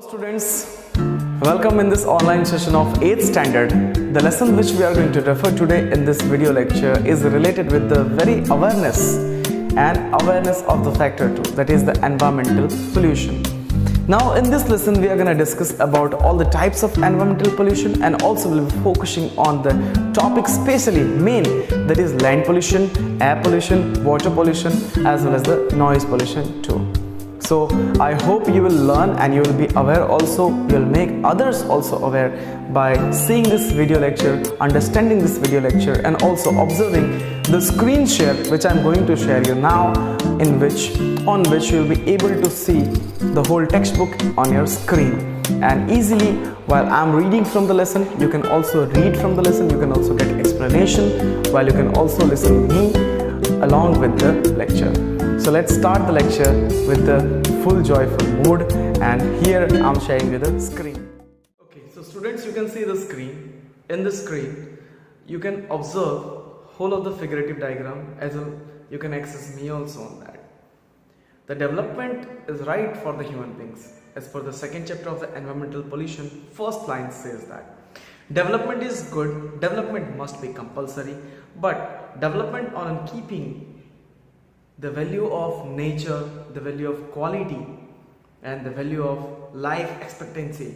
Students, welcome in this online session of 8th standard. The lesson which we are going to refer today in this video lecture is related with the very awareness of the factor 2, that is the environmental pollution. Now in this lesson we are going to discuss about all the types of environmental pollution, and also we'll be focusing on the topic specially main, that is land pollution, air pollution, water pollution, as well as the noise pollution too. So I hope you will learn and you will be aware also, you will make others also aware by seeing this video lecture, understanding this video lecture, and also observing the screen share which I am going to share you now, on which you will be able to see the whole textbook on your screen. And easily, while I am reading from the lesson, you can also read from the lesson, you can also get explanation, while you can also listen to me along with the lecture. So let's start the lecture with the full joyful mood, and here I'm sharing you the screen. Okay, so students, you can see the screen. In the screen, you can observe whole of the figurative diagram, as well you can access me also on that. The development is right for the human beings. As per the second chapter of the environmental pollution, first line says that development is good, development must be compulsory, but development on keeping the value of nature, the value of quality, and the value of life expectancy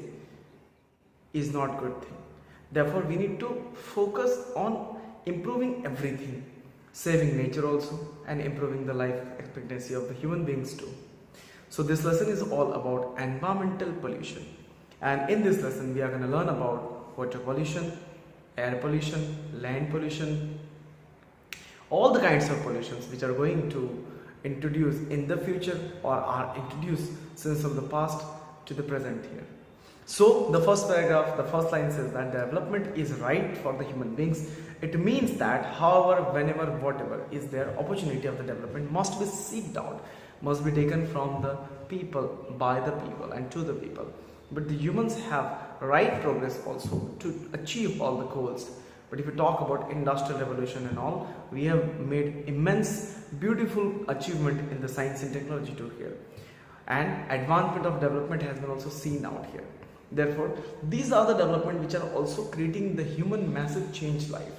is not good thing. Therefore, we need to focus on improving everything, saving nature also, and improving the life expectancy of the human beings too. So this lesson is all about environmental pollution, and in this lesson we are going to learn about water pollution, air pollution, land pollution, all the kinds of pollutions which are going to introduce in the future or are introduced since from the past to the present here. So the first paragraph, the first line says that development is right for the human beings. It means that however, whenever, whatever is their opportunity of the development must be seeked out, must be taken from the people, by the people, and to the people. But the humans have right progress also to achieve all the goals. But if you talk about industrial revolution and all, we have made immense beautiful achievement in the science and technology too here, and advancement of development has been also seen out here. Therefore, these are the development which are also creating the human massive change life.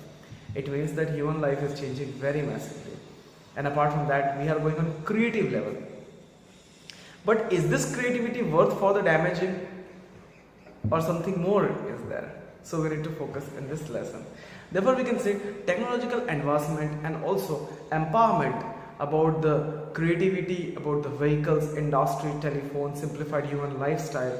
It means that human life is changing very massively, and apart from that we are going on creative level. But is this creativity worth for the damaging, or something more is there? So we need to focus in this lesson. Therefore, we can say technological advancement and also empowerment about the creativity, about the vehicles, industry, telephone, simplified human lifestyle,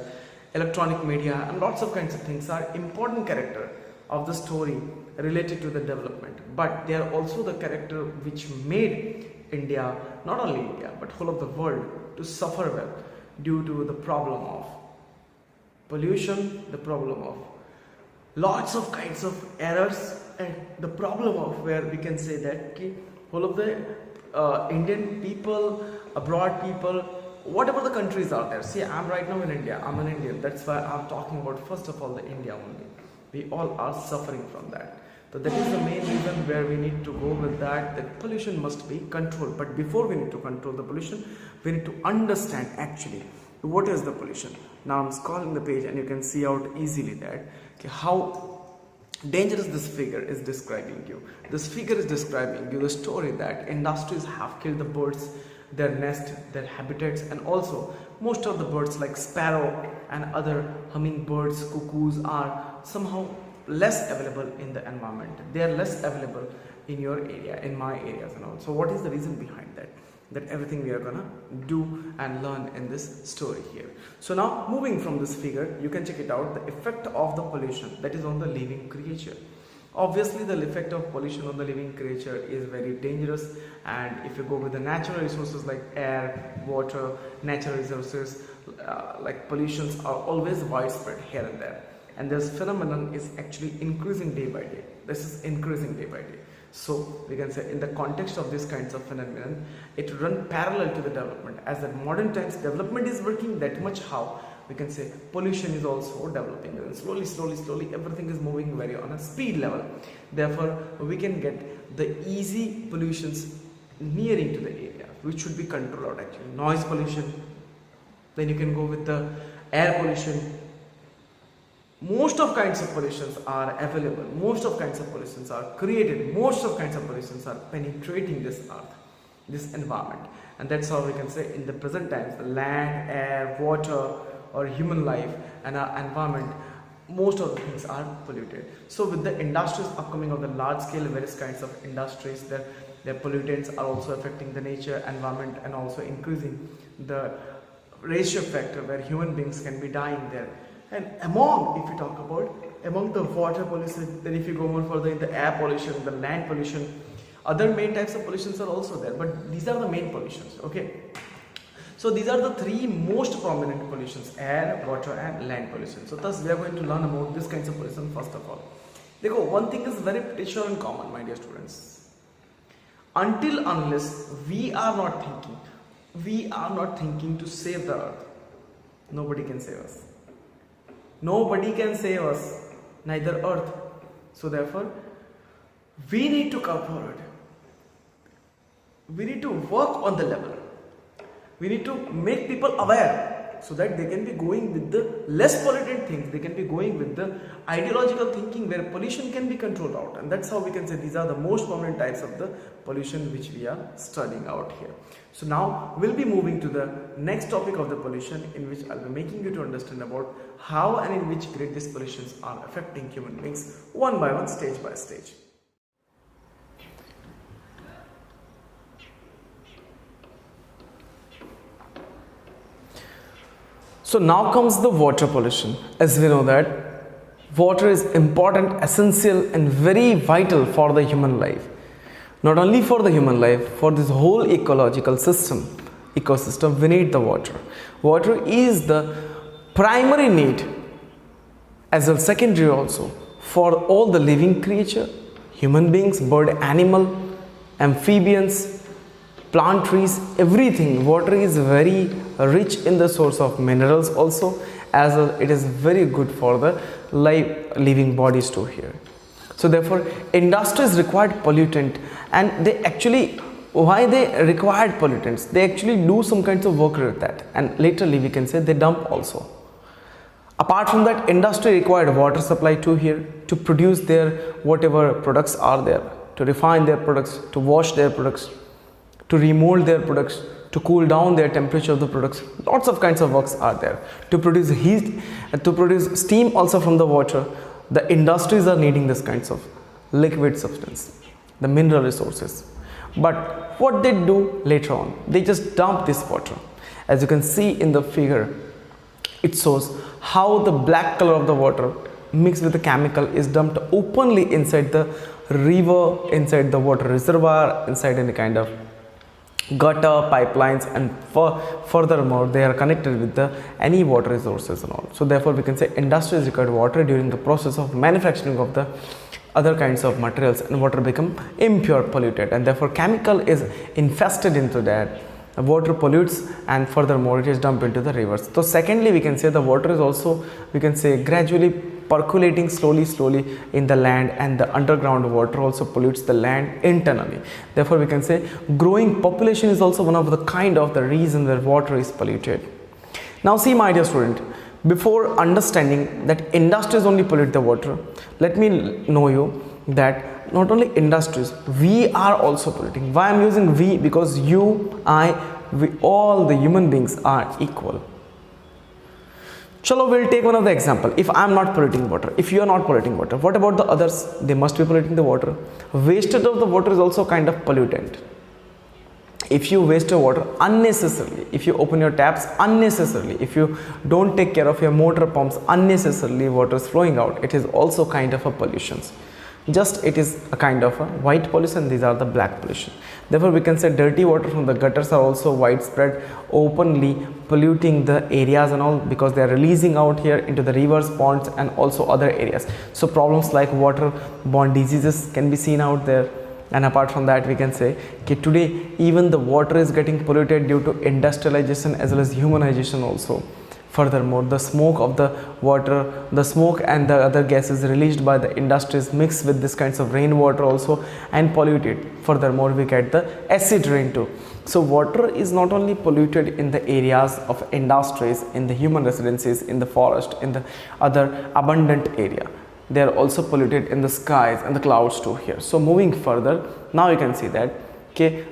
electronic media, and lots of kinds of things are important character of the story related to the development. But they are also the character which made India, not only India, but whole of the world to suffer well due to the problem of pollution, the problem of lots of kinds of errors, and the problem of where we can say that whole of the Indian people, abroad people, whatever the countries are there. See, I'm right now in India, I'm an Indian, that's why I'm talking about first of all the India only. We all are suffering from that. So that is the main reason where we need to go with that pollution must be controlled. But before we need to control the pollution, we need to understand actually what is the pollution. Now I'm scrolling the page and you can see out easily that how dangerous this figure is describing you. This figure is describing you the story that industries have killed the birds, their nest, their habitats, and also most of the birds like sparrow and other hummingbirds, cuckoos are somehow less available in the environment. They are less available in your area, in my areas and all. So what is the reason behind that? That everything we are gonna do and learn in this story here. So now moving from this figure, you can check it out, the effect of the pollution, that is on the living creature. Obviously the effect of pollution on the living creature is very dangerous, and if you go with the natural resources like air, water, natural resources, like pollutions are always widespread here and there, and this phenomenon is actually increasing day by day. This is increasing day by day. So we can say in the context of this kinds of phenomenon, it run parallel to the development. As at modern times development is working that much, how we can say pollution is also developing, and slowly everything is moving very on a speed level. Therefore we can get the easy pollutions nearing to the area which should be controlled out actually. Noise pollution, then you can go with the air pollution. Most of kinds of pollutions are available, most of kinds of pollutions are created, most of kinds of pollutions are penetrating this earth, this environment. And that's how we can say in the present times, the land, air, water, or human life and our environment, most of the things are polluted. So with the industries upcoming of the large scale, various kinds of industries, their pollutants are also affecting the nature, environment, and also increasing the ratio factor where human beings can be dying there. And among, if you talk about, among the water pollution, then if you go more further in the air pollution, the land pollution, other main types of pollutions are also there, but these are the main pollutions, okay? So these are the three most prominent pollutions: air, water, and land pollution. So thus we are going to learn about these kinds of pollution first of all. देखो, one thing is very pretty sure and common, my dear students. Until unless we are not thinking to save the earth, nobody can save us. Nobody can save us, neither earth. So therefore, we need to come forward. We need to work on the level. We need to make people aware so that they can be going with the less polluted things. They can be going with the ideological thinking where pollution can be controlled out. And that's how we can say these are the most prominent types of the pollution which we are studying out here. So now we'll be moving to the next topic of the pollution, in which I'll be making you to understand about how and in which grade these pollutions are affecting human beings one by one, stage by stage. So now comes the water pollution. As we know that water is important, essential, and very vital for the human life. Not only for the human life, for this whole ecological ecosystem, we need the water. Water is the primary need, as well secondary also, for all the living creature, human beings, bird, animal, amphibians, plant, trees, everything. Water is very rich in the source of minerals also, as well it is very good for the living bodies too here. So therefore industries required pollutant, and they actually, why they required pollutants, they actually do some kinds of work with that, and laterly we can say they dump also. Apart from that, industry required water supply too here to produce their whatever products are there, to refine their products, to wash their products, to remold their products, to cool down their temperature of the products. Lots of kinds of works are there. To produce heat, to produce steam also from the water. The industries are needing this kinds of liquid substance, the mineral resources. But what they do later on, they just dump this water. As you can see in the figure, it shows how the black color of the water mixed with the chemical is dumped openly inside the river, inside the water reservoir, inside any kind of gutter, pipelines, and furthermore they are connected with the any water resources and all. So therefore we can say industries required water during the process of manufacturing of the other kinds of materials, and water become impure, polluted, and therefore chemical is infested into that. The water pollutes, and furthermore it is dumped into the rivers. So secondly, we can say the water is also, we can say, gradually percolating slowly in the land, and the underground water also pollutes the land internally. Therefore we can say growing population is also one of the kind of the reason where water is polluted. Now see, my dear student, before understanding that industries only pollute the water, let me know you that not only industries, we are also polluting. Why I'm using we? Because you, I, we, all the human beings are equal. Chalo, we'll take one of the example. If I am not polluting water, if you are not polluting water, what about the others? They must be polluting the water. Wastage of the water is also kind of pollutant. If you waste your water unnecessarily, if you open your taps unnecessarily, if you don't take care of your motor pumps unnecessarily, water is flowing out, it is also kind of a pollution. Just it is a kind of a white pollution, these are the black pollution. Therefore we can say dirty water from the gutters are also widespread, openly polluting the areas and all, because they are releasing out here into the rivers, ponds, and also other areas. So problems like waterborne diseases can be seen out there. And apart from that, we can say okay, today even the water is getting polluted due to industrialization as well as humanization also. Furthermore, the smoke of the water, the smoke and the other gases released by the industries mix with this kinds of rainwater also and pollute it. Furthermore, we get the acid rain too. So water is not only polluted in the areas of industries, in the human residences, in the forest, in the other abundant area. They are also polluted in the skies and the clouds too here. So moving further, now you can see that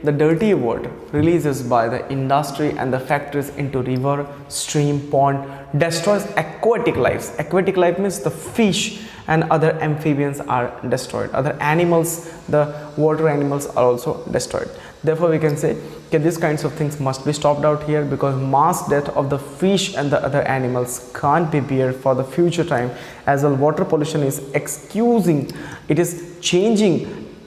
the dirty water releases by the industry and the factories into river, stream, pond destroys aquatic lives. Aquatic life means the fish and other amphibians are destroyed. Other animals, the water animals are also destroyed. Therefore, we can say these kinds of things must be stopped out here, because mass death of the fish and the other animals can't be beared for the future time. As well, water pollution is it is changing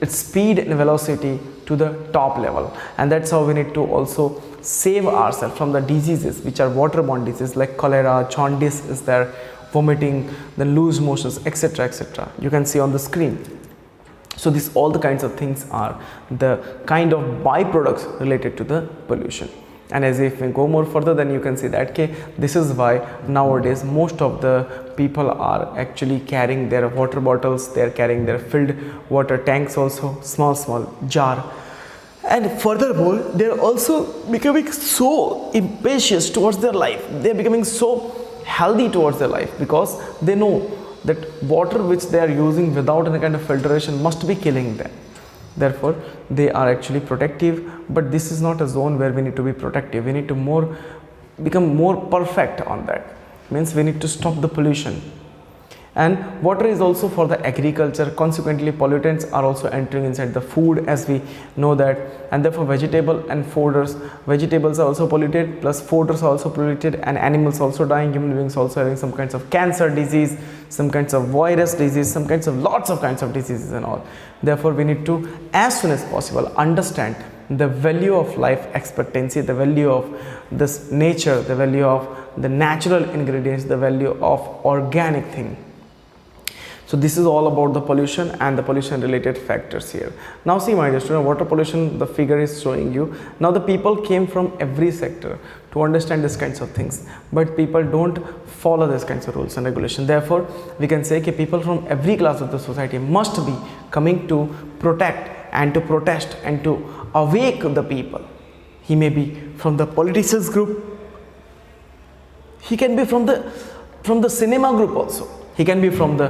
its speed and velocity to the top level, and that's how we need to also save ourselves from the diseases which are waterborne diseases like cholera, jaundice is there, vomiting, then loose motions, etc., etc. You can see on the screen. So these all the kinds of things are the kind of byproducts related to the pollution. And as if we go more further, then you can see that this is why nowadays most of the people are actually carrying their water bottles, they are carrying their filled water tanks also, small jar. And furthermore, they are also becoming so impatient towards their life. They are becoming so healthy towards their life, because they know that water which they are using without any kind of filtration must be killing them. Therefore, they are actually protective, but this is not a zone where we need to be protective. We need to become more perfect on that. Means we need to stop the pollution. And water is also for the agriculture. Consequently, pollutants are also entering inside the food, as we know that. And therefore, vegetables are also polluted, plus fodders are also polluted, and animals also dying, human beings also having some kinds of cancer disease, some kinds of virus disease, some kinds of lots of kinds of diseases and all. Therefore, we need to, as soon as possible, understand the value of life expectancy, the value of this nature, the value of the natural ingredients, the value of organic thing. So this is all about the pollution and the pollution related factors here. Now see, my dear student, water pollution, the figure is showing you. Now the people came from every sector to understand these kinds of things, but people don't follow these kinds of rules and regulations. Therefore, we can say people from every class of the society must be coming to protect and to protest and to awake the people. He may be from the politicians group, he can be from the cinema group also. He can be from the,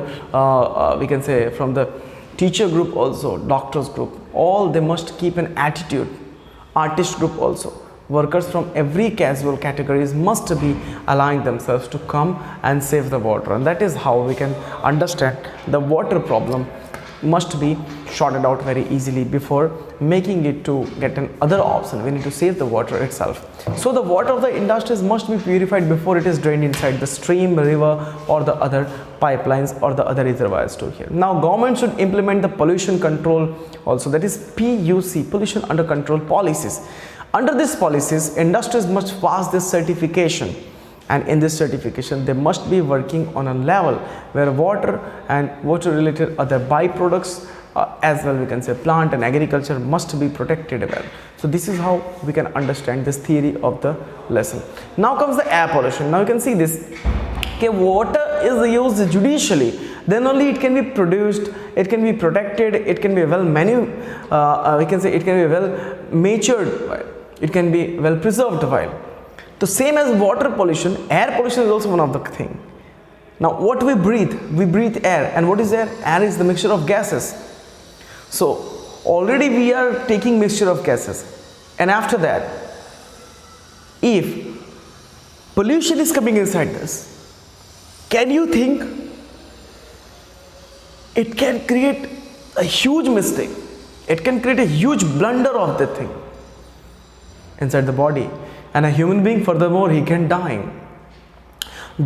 we can say, from the teacher group also, doctors group. All they must keep an attitude. Artist group also. Workers from every casual categories must be allowing themselves to come and save the water. And that is how we can understand the water problem must be sorted out very easily before making it to get an other option. We need to save the water itself. So the water of the industries must be purified before it is drained inside the stream, river, or the other pipelines or the other reservoirs too here. Now government should implement the pollution control also, that is PUC, pollution under control policies. Under these policies, industries must pass this certification, and in this certification they must be working on a level where water and water related other byproducts as well, we can say plant and agriculture, must be protected well. So this is how we can understand this theory of the lesson. Now comes the air pollution. Now you can see this, water is used judicially, then only it can be produced, it can be protected, it can be well we can say it can be well matured, it can be well preserved while. The same as water pollution, air pollution is also one of the thing. Now what we breathe air, and what is air? Air is the mixture of gases. So already we are taking mixture of gases, and after that, if pollution is coming inside this, can you think it can create a huge mistake? It can create a huge blunder of the thing inside the body, and a human being, furthermore, he can die.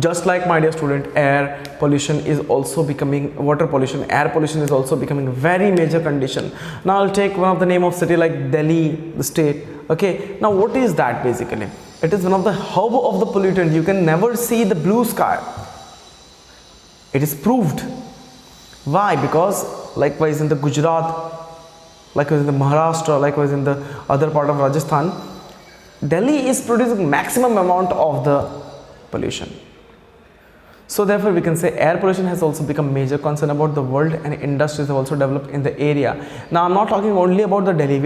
Just like, my dear student, air pollution is also becoming, water pollution, air pollution is also becoming a very major condition. Now I'll take one of the name of city like Delhi, the state. Okay, now what is that basically? It is one of the hub of the pollutant. You can never see the blue sky. It is proved. Why? Because likewise in the Gujarat, likewise in the Maharashtra, likewise in the other part of Rajasthan, Delhi is producing maximum amount of the pollution. So therefore we can say air pollution has also become major concern about the world, and industries have also developed in the area. Now I'm not talking only about the Delhi,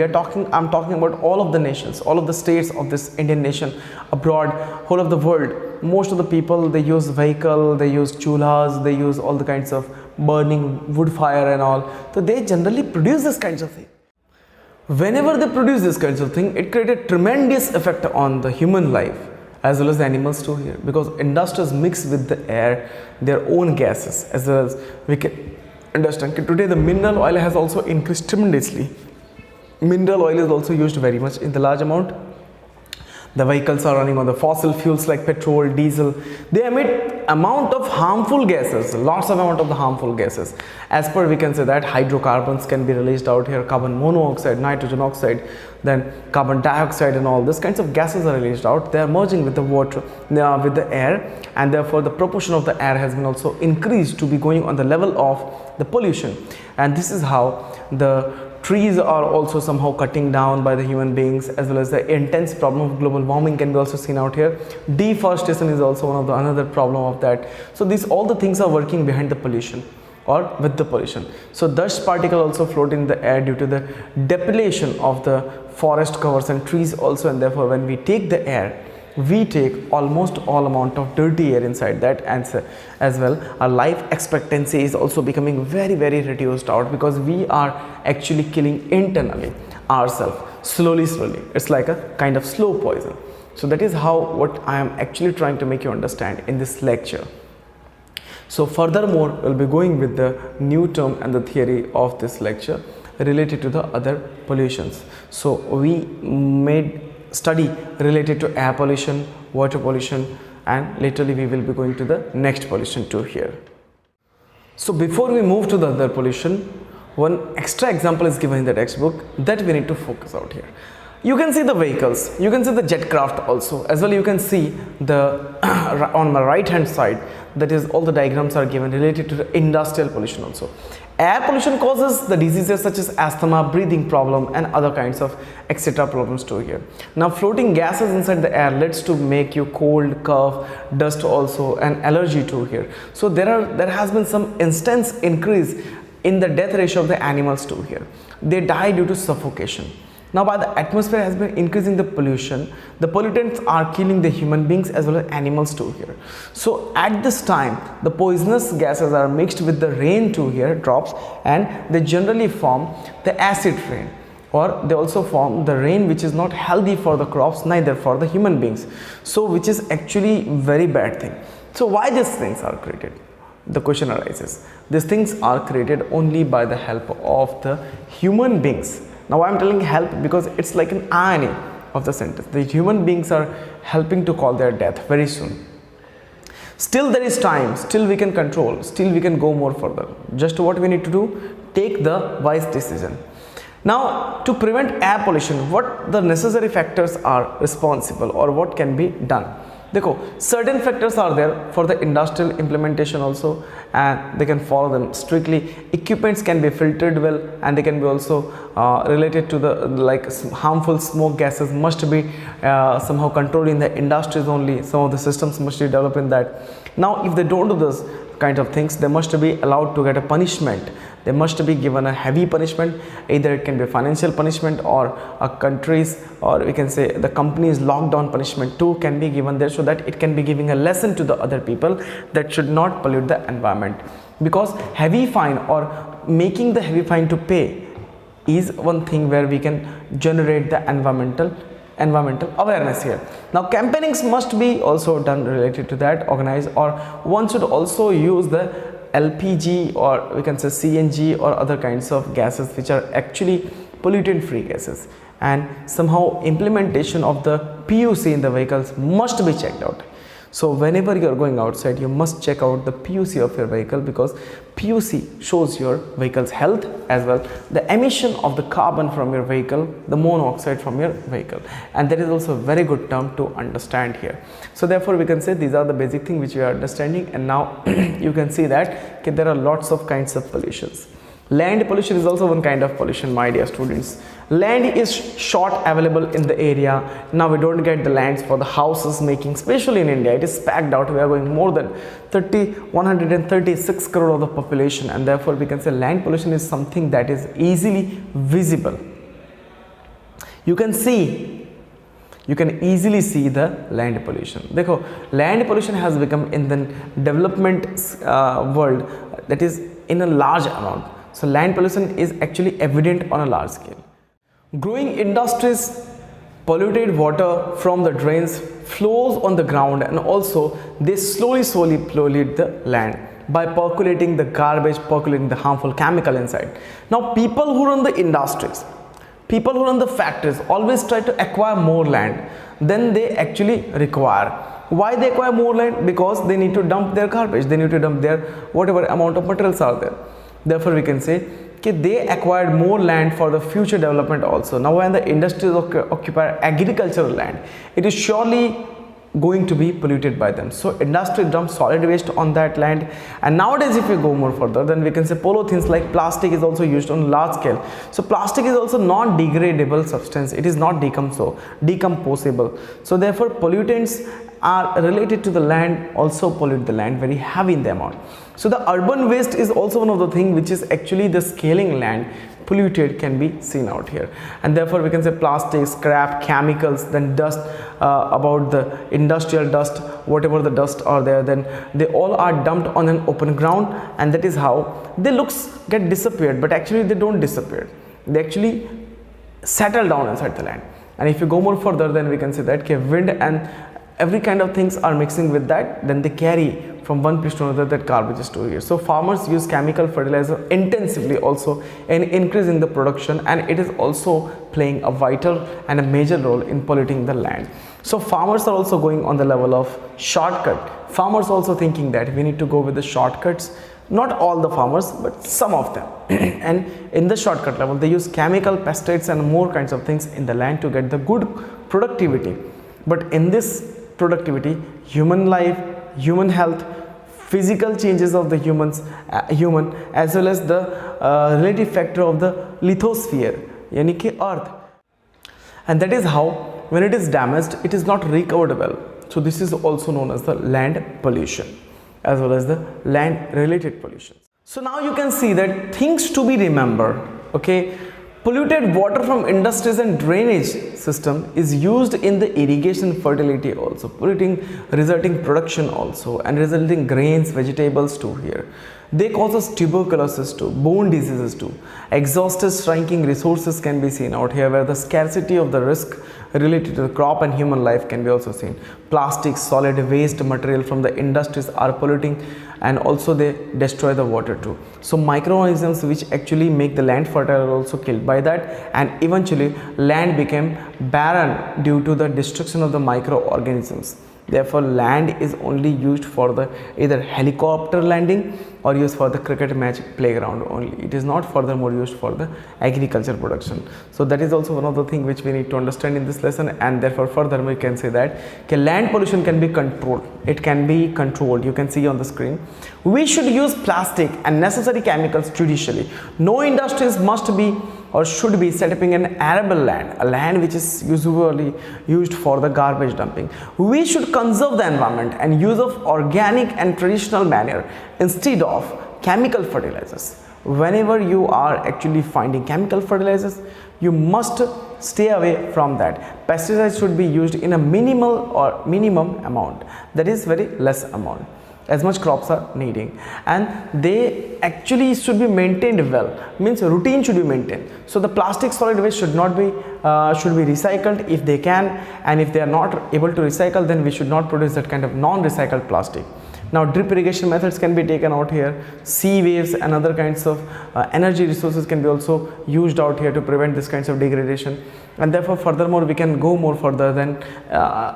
I'm talking about all of the nations, all of the states of this Indian nation, abroad, whole of the world. Most of the people, they use vehicle, they use chulhas, they use all the kinds of burning wood fire and all. So they generally produce this kinds of thing. Whenever they produce this kinds of thing, it created tremendous effect on the human life as well as the animals too here, because industries mix with the air their own gases, as well as we can understand today the mineral oil has also increased tremendously. Mineral oil is also used very much in the large amount. The vehicles are running on the fossil fuels like petrol, diesel. They emit amount of harmful gases, lots of amount of the harmful gases. As per we can say that hydrocarbons can be released out here, carbon monoxide, nitrogen oxide, then carbon dioxide and all these kinds of gases are released out. They are merging with the water, with the air, and therefore the proportion of the air has been also increased to be going on the level of the pollution. And this is how the trees are also somehow cutting down by the human beings, as well as the intense problem of global warming can be also seen out here. Deforestation is also one of the another problem of that. So these all the things are working behind the pollution or with the pollution. So dust particle also float in the air due to the depilation of the forest covers and trees also, and therefore when we take the air, we take almost all amount of dirty air inside that, and as well our life expectancy is also becoming very reduced out, because we are actually killing internally ourselves slowly. It's like a kind of slow poison. So that is how what I am actually trying to make you understand in this lecture. So furthermore we'll be going with the new term and the theory of this lecture related to the other pollutions. So we made study related to air pollution, water pollution, and laterally we will be going to the next pollution too here. So before we move to the other pollution, one extra example is given in the textbook that we need to focus out here. You can see the vehicles, you can see the jet craft also, as well you can see the on my right hand side, that is all the diagrams are given related to the industrial pollution also. Air pollution causes the diseases such as asthma, breathing problem, and other kinds of etc. problems too here. Now floating gases inside the air leads to make you cold, cough, dust also, and allergy too here. So there has been some instance increase in the death ratio of the animals too here. They die due to suffocation. Now by the atmosphere has been increasing the pollution, the pollutants are killing the human beings as well as animals too here. So at this time the poisonous gases are mixed with the rain too here, drops, and they generally form the acid rain, or they also form the rain which is not healthy for the crops, neither for the human beings, so which is actually very bad thing. So why these things are created? The question arises. These things are created only by the help of the human beings. Now I am telling help because it's like an irony of the sentence. The human beings are helping to cause their death very soon. Still there is time, still we can control, still we can go more further. Just what we need to do? Take the wise decision. Now to prevent air pollution, what the necessary factors are responsible, or what can be done? देखो certain factors are there for the industrial implementation also, and they can follow them strictly. Equipments can be filtered well, and they can be also related to the harmful smoke gases must be somehow controlled in the industries only. Some of the systems must be developed in that. Now if they don't do this kind of things, they must be allowed to get a punishment. They must be given a heavy punishment. Either it can be financial punishment, or a country's, or we can say the company's lockdown punishment too can be given there, so that it can be giving a lesson to the other people that should not pollute the environment. Because heavy fine or making the heavy fine to pay is one thing where we can generate the environmental awareness here. Now campaignings must be also done related to that, organized, or one should also use the LPG, or we can say CNG, or other kinds of gases which are actually pollutant free gases, and somehow implementation of the PUC in the vehicles must be checked out. So whenever you are going outside, you must check out the PUC of your vehicle, because PUC shows your vehicle's health, as well the emission of the carbon from your vehicle, the monoxide from your vehicle, and that is also a very good term to understand here. So therefore we can say these are the basic things which we are understanding, and now you can see that there are lots of kinds of pollutions. Land pollution is also one kind of pollution, my dear students. Land is short available in the area. Now we don't get the lands for the houses making, especially in India. It is packed out. We are going more than 136 crore of the population, and therefore we can say land pollution is something that is easily visible. You can easily see the land pollution. Dekho, land pollution has become in the development world, that is in a large amount. So land pollution is actually evident on a large scale. Growing industries, polluted water from the drains flows on the ground, and also they slowly pollute the land by percolating the garbage, percolating the harmful chemical inside. Now people who run the industries, people who run the factories always try to acquire more land than they actually require. Why they acquire more land? Because they need to dump their garbage, they need to dump their whatever amount of materials are there. Therefore we can say that they acquired more land for the future development also. Now when the industries occupy agricultural land, it is surely going to be polluted by them. So industry dumps solid waste on that land, and nowadays if we go more further, then we can say polythenes like plastic is also used on large scale. So plastic is also non-degradable substance, it is not decomposable. So therefore pollutants are related to the land, also pollute the land very heavy in the amount. So the urban waste is also one of the thing which is actually the scaling land polluted can be seen out here, and therefore we can say plastic, scrap, chemicals, then dust, about the industrial dust, whatever the dust are there, then they all are dumped on an open ground, and that is how they get disappeared, but actually they don't disappear, they actually settle down inside the land. And if you go more further, then we can say that wind and every kind of things are mixing with that, then they carry from one place to another that garbage stored here. So farmers use chemical fertilizer intensively also in increasing the production, and it is also playing a vital and a major role in polluting the land. So farmers are also going on the level of shortcut. Farmers also thinking that we need to go with the shortcuts. Not all the farmers, but some of them. And in the shortcut level, they use chemical, pesticides and more kinds of things in the land to get the good productivity. But in this productivity, human life, human health, physical changes of the human as well as the relative factor of the lithosphere, yani ki earth, and that is how when it is damaged, it is not recovered well. So this is also known as the land pollution as well as the land related pollution. So now you can see that things to be remembered, okay. Polluted water from industries and drainage system is used in the irrigation fertility also, resulting production also, and resulting grains, vegetables too here. They cause us tuberculosis too, bone diseases too. Exhausted shrinking resources can be seen out here, where the scarcity of the risk related to the crop and human life can be also seen. Plastic, solid waste material from the industries are polluting, and also they destroy the water too. So microorganisms which actually make the land fertile are also killed by that, and eventually land became barren due to the destruction of the microorganisms. Therefore land is only used for the either helicopter landing or used for the cricket match playground only. It is not furthermore used for the agriculture production. So that is also one of the things which we need to understand in this lesson, and therefore further we can say that land pollution can be controlled. It can be controlled. You can see on the screen. We should use plastic and necessary chemicals judicially. No industries must be or should be setting an arable land, a land which is usually used for the garbage dumping. We should conserve the environment and use of organic and traditional manure instead of chemical fertilizers. Whenever you are actually finding chemical fertilizers, you must stay away from that. Pesticides should be used in a minimal or minimum amount, that is very less amount, as much crops are needing, and they actually should be maintained well, means routine should be maintained. So the plastic solid waste should not be should be recycled if they can, and if they are not able to recycle, then we should not produce that kind of non-recycled plastic. Now drip irrigation methods can be taken out here. Sea waves and other kinds of energy resources can be also used out here to prevent this kinds of degradation, and therefore furthermore we can go more further, then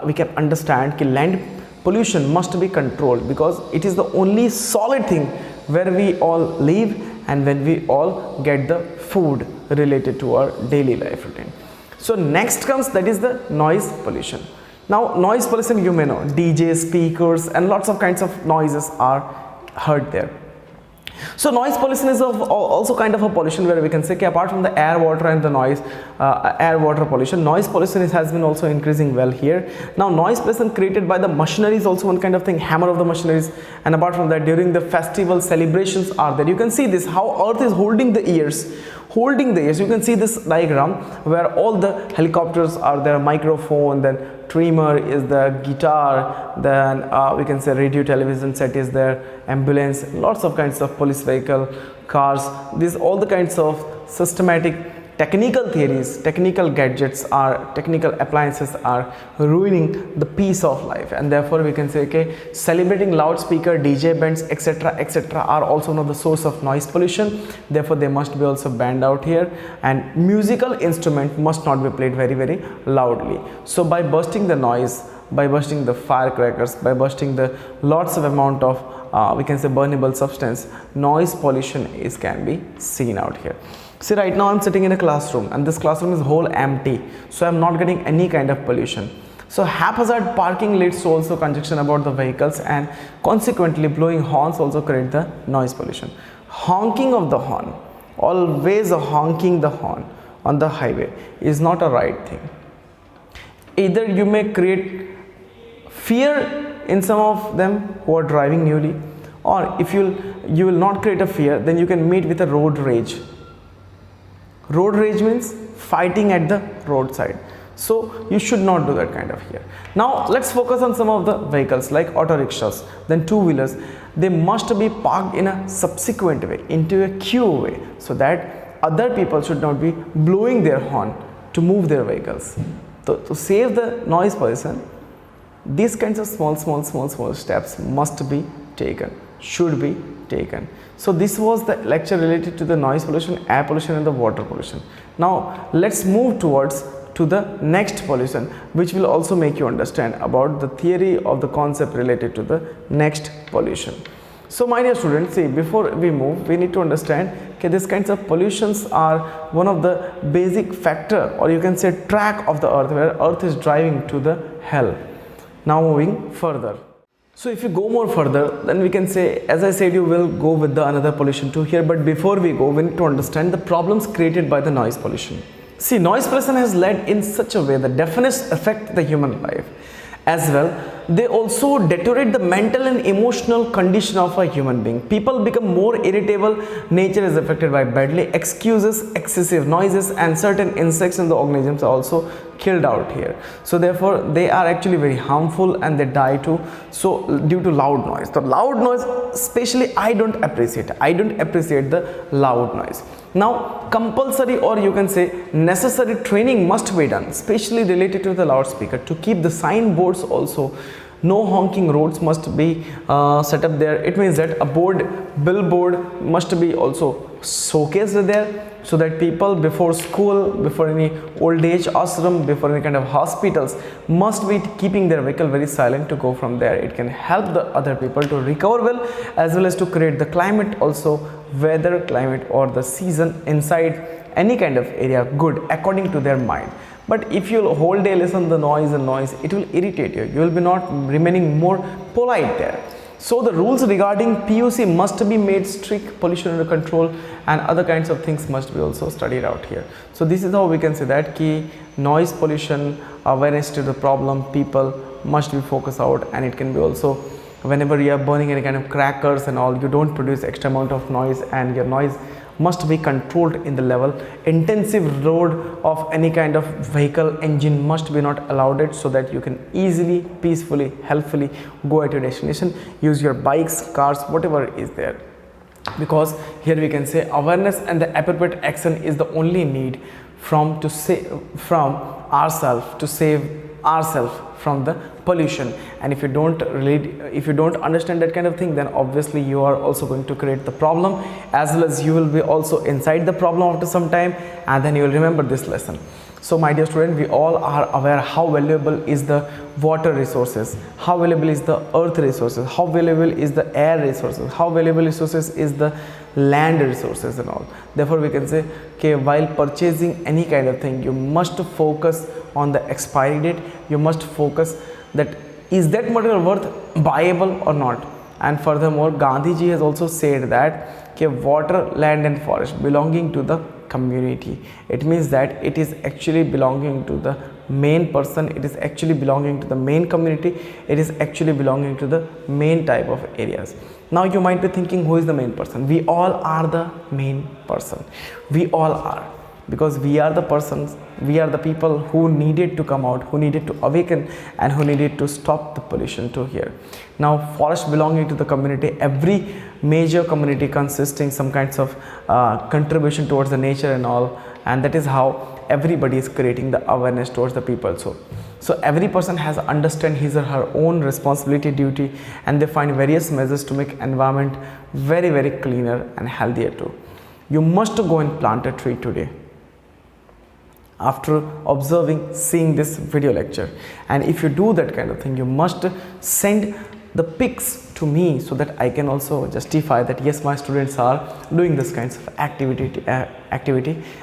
we can understand that land pollution must be controlled, because it is the only solid thing where we all live and when we all get the food related to our daily life routine. So next comes, that is the noise pollution. Now noise pollution, you may know, DJ, speakers and lots of kinds of noises are heard there. So noise pollution is also kind of a pollution where we can say, okay, apart from the air, water and the noise, air, water pollution, noise pollution has been also increasing well here. Now noise pollution created by the machinery is also one kind of thing, hammer of the machineries. And apart from that, during the festival celebrations are there. You can see this, how earth is holding the ears. You can see this diagram where all the helicopters are there, microphone, then tremor is the guitar, then we can say radio television set is there, ambulance, lots of kinds of police vehicle, cars. These all the kinds of systematic technical theories, technical gadgets are, technical appliances are ruining the peace of life, and therefore we can say, okay, celebrating loudspeaker, DJ bands, etc are also one of the source of noise pollution. Therefore they must be also banned out here, and musical instrument must not be played very loudly. So by bursting the noise, by bursting the firecrackers, by bursting the lots of amount of we can say burnable substance, noise pollution can be seen out here. See, right now I'm sitting in a classroom and this classroom is whole empty, so I'm not getting any kind of pollution. So haphazard parking leads to also congestion about the vehicles, and consequently blowing horns also create the noise pollution. Honking of the horn, always honking the horn on the highway is not a right thing. Either you may create fear in some of them who are driving newly, or if you will not create a fear, then you can meet with a road rage. Road rage means fighting at the roadside. So you should not do that kind of here. Now let's focus on some of the vehicles like auto rickshaws, then two-wheelers. They must be parked in a subsequent way, into a queue way, so that other people should not be blowing their horn to move their vehicles. So to save the noise pollution, these kinds of small steps must be taken, should be taken. So this was the lecture related to the noise pollution, air pollution and the water pollution. Now let's move towards to the next pollution, which will also make you understand about the theory of the concept related to the next pollution. So my dear students, see, before we move, we need to understand okay, these kinds of pollutions are one of the basic factor, or you can say track of the earth, where earth is driving to the hell. Now moving further. So if you go more further, then we can say, as I said, you will go with the another pollution too here, but before we go, we need to understand the problems created by the noise pollution. See, noise pollution has led in such a way that deafness affects the human life. As well, they also deteriorate the mental and emotional condition of a human being. People become more irritable, nature is affected by badly, excuses, excessive noises, and certain insects in the organisms are also killed out here. So therefore they are actually very harmful and they die too, so due to loud noise. The loud noise especially I don't appreciate the loud noise. Now compulsory, or you can say necessary training must be done, especially related to the loudspeaker, to keep the signboards also. No honking roads must be set up there. It means that a billboard must be also showcased there, so that people before school, before any old age ashram, before any kind of hospitals, must be keeping their vehicle very silent to go from there. It can help the other people to recover well, as well as to create the climate also, weather, climate or the season inside any kind of area good according to their mind. But if you whole day listen the noise, it will irritate you. You will be not remaining more polite there. So the rules regarding PUC must be made strict, pollution under control and other kinds of things must be also studied out here. So this is how we can say that key noise pollution, awareness to the problem, people must be focused out, and it can be also whenever you are burning any kind of crackers and all, you don't produce extra amount of noise, and your noise must be controlled in the level. Intensive load of any kind of vehicle engine must be not allowed it, so that you can easily, peacefully, helpfully go at your destination. Use your bikes, cars, whatever is there, because here we can say awareness and the appropriate action is the only need from ourselves to save ourselves from the pollution. And if you don't understand that kind of thing, then obviously you are also going to create the problem, as well as you will be also inside the problem after some time, and then you will remember this lesson. So my dear student, we all are aware how valuable is the water resources, how valuable is the earth resources, how valuable is the air resources, how valuable resources is the land resources and all. Therefore we can say, okay, while purchasing any kind of thing, you must focus on the expiry date. You must focus that is that material worth buyable or not. And furthermore, Gandhiji has also said that okay, water, land and forest belonging to the community. It means that it is actually belonging to the main person, it is actually belonging to the main community, it is actually belonging to the main type of areas. Now you might be thinking, who is the main person? We all are the main person. We all are, because we are the persons, we are the people who needed to come out, who needed to awaken, and who needed to stop the pollution to here. Now forest belonging to the community, every major community consisting some kinds of contribution towards the nature and all, and that is how everybody is creating the awareness towards the people. So every person has understand his or her own responsibility, duty, and they find various measures to make environment very, very cleaner and healthier too. You must go and plant a tree today after observing, seeing this video lecture. And if you do that kind of thing, you must send the pics to me so that I can also justify that yes, my students are doing this kinds of activity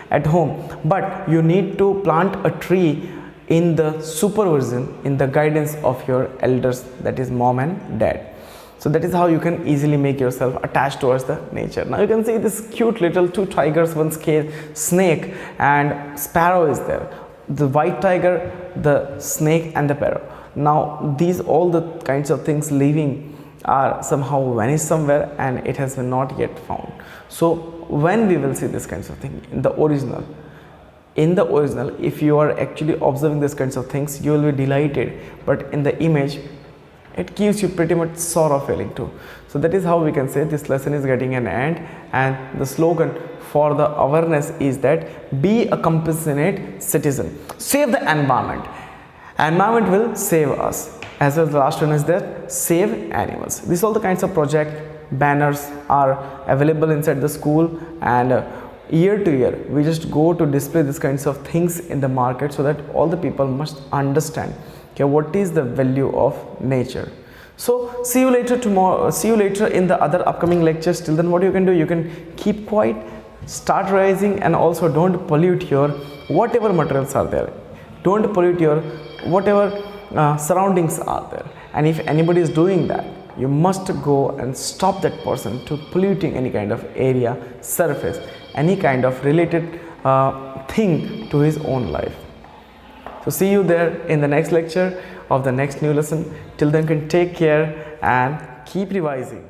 at home. But you need to plant a tree in the supervision, in the guidance of your elders, that is mom and dad. So that is how you can easily make yourself attached towards the nature. Now you can see this cute little two tigers, one snake and sparrow is there. The white tiger, the snake and the sparrow. Now these all the kinds of things living are somehow vanished somewhere and it has been not yet found. So when we will see this kinds of thing in the original, if you are actually observing these kinds of things, you will be delighted, but in the image it gives you pretty much sorrow feeling too. So that is how we can say this lesson is getting an end, and the slogan for the awareness is that be a compassionate citizen, save the environment will save us, as well as the last one is that save animals. These all the kinds of project banners are available inside the school, and year to year we just go to display these kinds of things in the market so that all the people must understand okay, what is the value of nature. So see you later tomorrow, see you later in the other upcoming lectures. Till then what you can do, you can keep quiet, start rising, and also don't pollute your whatever materials are there, don't pollute your whatever surroundings are there. And if anybody is doing that, you must go and stop that person to polluting any kind of area, surface, any kind of related thing to his own life. So see you there in the next lecture of the next new lesson. Till then, can take care and keep revising.